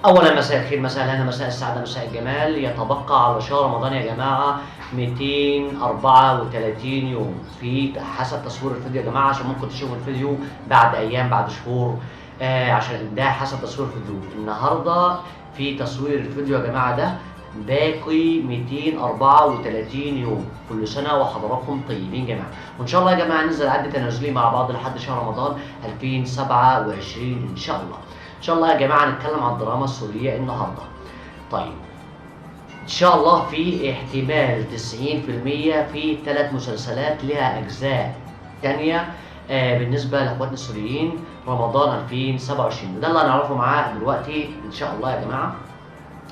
اولا مساء الخير، مساء الهنا، مساء السعاده، مساء الجمال. يتبقى على شهر رمضان يا جماعه 234 يوم في حسب تصوير الفيديو يا جماعه، عشان ممكن تشوفوا الفيديو بعد ايام بعد شهور. عشان ده حسب تصوير الفيديو. النهارده في تصوير الفيديو يا جماعه ده باقي 234 يوم. كل سنه وحضراتكم طيبين يا جماعه، وان شاء الله يا جماعه ننزل عد تنازلي مع بعض لحد شهر رمضان 2027 ان شاء الله. ان شاء الله يا جماعه هنتكلم عن الدراما السوريه النهارده. طيب ان شاء الله في احتمال 90% في 3 مسلسلات لها اجزاء تانية بالنسبه لاخواتنا السوريين رمضان 2027. ده اللي هنعرفه معاه دلوقتي ان شاء الله يا جماعه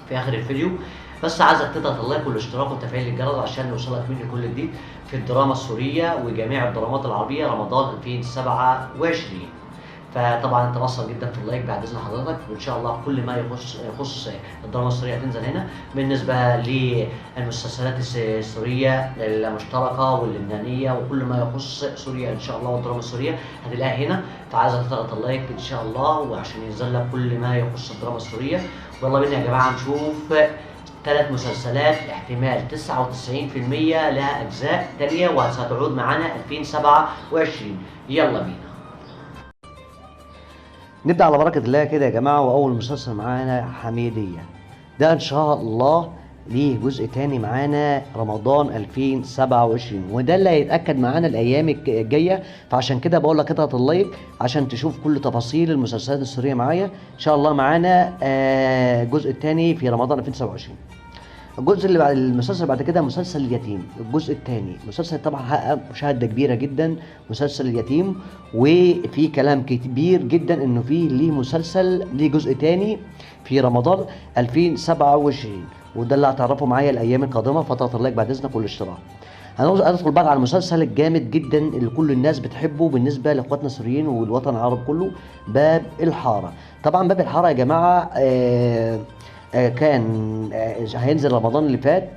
في اخر الفيديو. بس عايزك تضغط اللايك والاشتراك وتفعيل الجرس عشان يوصلك مني كل جديد في الدراما السوريه وجميع الدرامات العربيه رمضان 2027. فطبعا انت مقصر جدا في اللايك بعد اذن حضرتك، وان شاء الله كل ما يخص الدراما السوريه هتنزل هنا. بالنسبه للمسلسلات السوريه المشتركه واللبنانيه وكل ما يخص سوريا ان شاء الله والدراما السوريه هتلاقيها هنا. فعايزك تضغط اللايك ان شاء الله وعشان ينزل لك كل ما يخص الدراما السوريه. ويلا بينا يا جماعه نشوف 3 مسلسلات احتمال 99% لها اجزاء تانيه وستعود معانا 2027. يلا بينا نبدأ على بركة الله كده يا جماعة. وأول مسلسل معانا حميدية، ده إن شاء الله ليه جزء تاني معانا رمضان 2027، وده اللي هيتأكد معانا الأيام الجاية. فعشان كده بقول لك اضغط اللايك عشان تشوف كل تفاصيل المسلسلات السورية معايا. إن شاء الله معانا الجزء التاني في رمضان 2027. الجزء اللي بعد المسلسل بعد كده مسلسل اليتيم الجزء الثاني. مسلسل طبعا حقق مشاهده كبيره جدا، مسلسل اليتيم، وفي كلام كبير جدا انه فيه ليه مسلسل ليه جزء ثاني في رمضان 2027، وده اللي هتعرفه معايا الايام القادمه. فضغط اللايك بعد اذنك والاشتراك. هندخل بقى على المسلسل الجامد جدا اللي كل الناس بتحبه بالنسبه لاخواتنا السوريين والوطن العربي كله، باب الحاره. طبعا باب الحاره يا جماعه كان هينزل رمضان اللي فات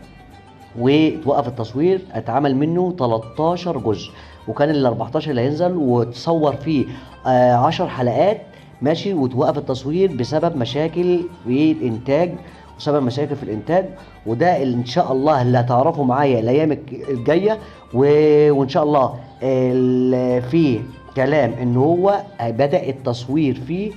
وتوقف التصوير. اتعمل منه 13 جزء، وكان ال 14 اللي هينزل وتصور فيه 10 حلقات ماشي، وتوقف التصوير بسبب مشاكل في الانتاج وده اللي ان شاء الله اللي هتعرفوا معايا الايام الجايه. وان شاء الله في كلام ان هو بدأ التصوير فيه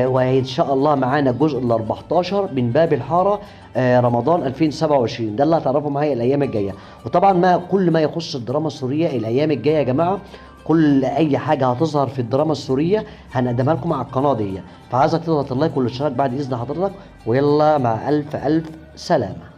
وان شاء الله معانا الجزء ال 14 من باب الحاره رمضان 2027. ده اللي هتعرفوا معايا الايام الجايه. وطبعا كل ما يخص الدراما السوريه الايام الجايه يا جماعه، كل اي حاجه هتظهر في الدراما السوريه هنقدمها لكم على القناه دي. فعايزك تضغط اللايك والاشتراك بعد اذن حضرتك. ويلا مع الف سلامه.